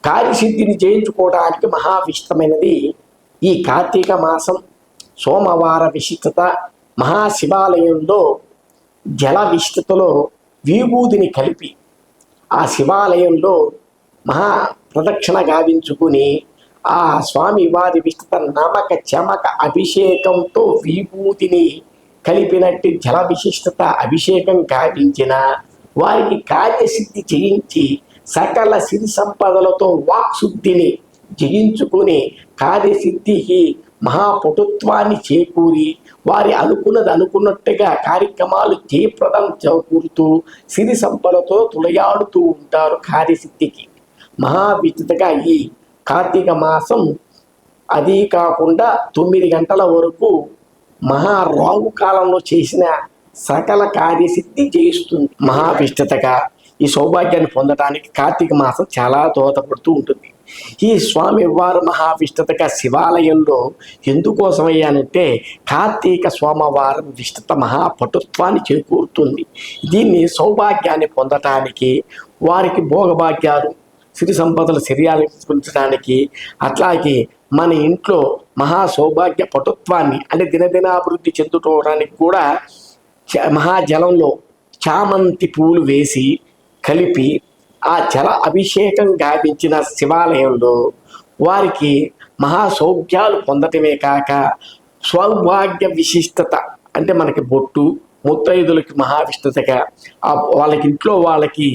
కార్యసిద్ధిని చేయించుకోవడానికి మహావిష్టమైనది ఈ కార్తీక మాసం సోమవార విశిష్టత. మహాశివాలయంలో జల విశిష్టతలో విభూతిని కలిపి ఆ శివాలయంలో మహా ప్రదక్షిణ గావించుకుని ఆ స్వామి వారి విశిష్టత నమక చమక అభిషేకంతో విభూతిని కలిపినట్టు జల విశిష్టత అభిషేకం గావించిన వారికి కార్యసిద్ధి చేయించి సకల సిరి సంపదలతో వాక్శుద్ధిని జయించుకుని కార్యసిద్ధికి మహాపటుత్వాన్ని చేకూరి వారి అనుకున్నది అనుకున్నట్టుగా కార్యక్రమాలు జయప్రదం చేకూరుతూ సిరి సంపదలతో తులయాడుతూ ఉంటారు. కార్యసిద్ధికి మహావిచితగా ఈ కార్తీక మాసం అది కాకుండా 9 గంటల వరకు మహారాహు కాలంలో చేసిన సకల కార్యసిద్ధి చేయిస్తుంది. మహావిష్టతగా ఈ సౌభాగ్యాన్ని పొందడానికి కార్తీక మాసం చాలా దోహదపడుతూ ఉంటుంది. ఈ స్వామి వారు మహావిష్టతగా శివాలయంలో ఎందుకోసమయ్యానంటే కార్తీక సోమవారం విష్టత మహాపటుత్వాన్ని చేకూరుతుంది. దీన్ని సౌభాగ్యాన్ని పొందటానికి వారికి భోగభాగ్యాలు సిరి సంపదలు శరీరానికి అట్లాగే మన ఇంట్లో మహా సౌభాగ్య పటుత్వాన్ని అంటే దినదినాభివృద్ధి చెందుకోవడానికి కూడా మహాజలంలో చామంతి పూలు వేసి కలిపి ఆ జల అభిషేకం గావించిన శివాలయంలో వారికి మహాసౌభ్యాలు పొందటమే కాక సౌభాగ్య విశిష్టత అంటే మనకి బొట్టు ముత్తైదులకి మహావిష్టతగా వాళ్ళకి ఇంట్లో వాళ్ళకి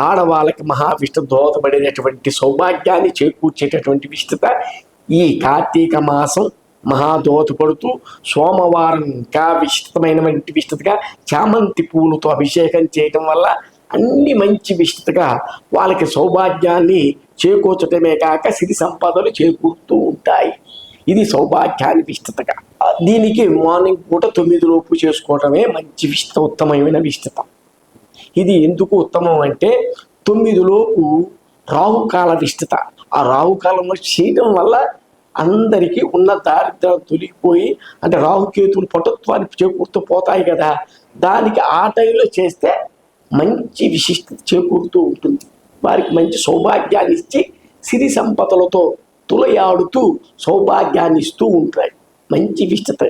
ఆడవాళ్ళకి మహావిష్ట దోహదపడేటటువంటి సౌభాగ్యాన్ని చేకూర్చేటటువంటి విష్టత ఈ కార్తీక మాసం మహాదోహదపడుతూ సోమవారం ఇంకా విశిష్టమైనటువంటి విష్టతగా చామంతి పూలతో అభిషేకం చేయటం వల్ల అన్ని మంచి విశిష్టతగా వాళ్ళకి సౌభాగ్యాన్ని చేకూర్చటమే కాక సిరి సంపదలు చేకూరుతూ ఉంటాయి. ఇది సౌభాగ్యాన్ని విశిష్టతగా. దీనికి మార్నింగ్ పూట 9 లోపు చేసుకోవటమే మంచి విశిష్టత, ఉత్తమమైన విశిష్టత. ఇది ఎందుకు ఉత్తమం అంటే 9 లోపు రాహుకాల విశిష్టత. ఆ రాహుకాలంలో చేయడం వల్ల అందరికీ ఉన్న దారిద్ర్యం తొలగిపోయి అంటే రాహుకేతువులు పటుత్వాన్ని చేకూరుతూ పోతాయి కదా, దానికి ఆ టైంలో చేస్తే మంచి విశిష్టత చేకూరుతూ ఉంటుంది. వారికి మంచి సౌభాగ్యాన్ని ఇచ్చి సిరి సంపదలతో తులయాడుతూ సౌభాగ్యాన్ని ఇస్తూ ఉంటాయి. మంచి విశిష్టత.